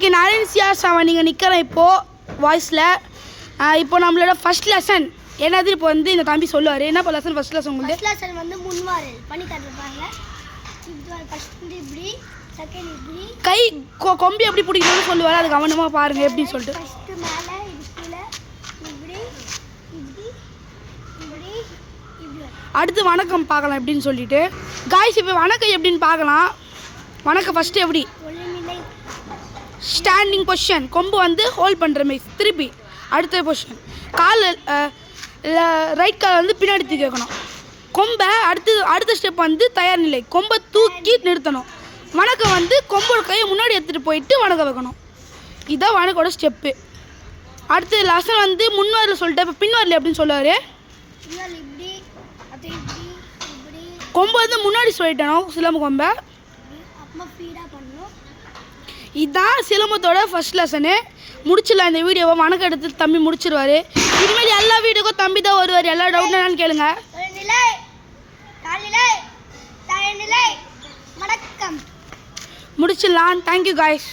இன்றைக்கி நரேன்சியா நீங்கள் நிற்கிறேன் இப்போது வாய்ஸில். இப்போ நம்மளோட ஃபஸ்ட் லெசன் என்னது இப்போ வந்து இந்த தம்பி சொல்லுவார். என்ன இப்போ லெசன் ஃபஸ்ட் லெசன் உங்களுக்கு? ஃபஸ்ட் லெசன் வந்து முன்வாரல் பண்ணி தரப்பாங்க. ஃபஸ்ட் இப்படி, செகண்ட் இப்படி, கை கொம்பி எப்படி பிடிக்கணும்னு சொல்லுவார். அது கவனமாக பாருங்கள் எப்படின்னு சொல்லிட்டு. ஃபஸ்ட்டு மேலே இது கீழே இப்படி இப்படி இப்படி இப்படி. அடுத்து வணக்கம் பார்க்கலாம் எப்படின்னு சொல்லிட்டு. காய்ஸ் இப்போ வணக்கம் எப்படின்னு பார்க்கலாம். வணக்கம் ஃபஸ்ட்டு எப்படி? ஸ்டாண்டிங் பொசிஷன், கொம்பு வந்து ஹோல்ட் பண்ணுற மாதிரி திருப்பி. அடுத்த பொசிஷன் கால் ரைட் கால் வந்து பின்னாடி தூக்கி வைக்கணும். கொம்பை அடுத்த ஸ்டெப் வந்து தயார் நிலை, கொம்பை தூக்கி நிறுத்தணும். வணக்கம் வந்து கொம்போட கையை முன்னாடி எடுத்துகிட்டு போயிட்டு வணக்கம் வைக்கணும். இதுதான் வணக்கோட ஸ்டெப்பு. அடுத்து லெசன் வந்து முன்வாரில் சொல்லிட்டு இப்போ பின்வாரில் எப்படின்னு சொல்லுவார். கொம்பை வந்து முன்னாடி சொல்லிட்டணும் சிலம்பு கொம்பை. இதுதான் சிலம்பத்தோட ஃபஸ்ட் லெசனு. முடிச்சிடலாம் இந்த வீடியோவை. வணக்கம் எடுத்து தம்பி முடிச்சிருவார். இனிமேல் எல்லா வீடியோக்கும் தம்பி தான் வருவார். எல்லா டவுட் என்னன்னு கேளுங்க. முடிச்சிடலாம். Thank you guys.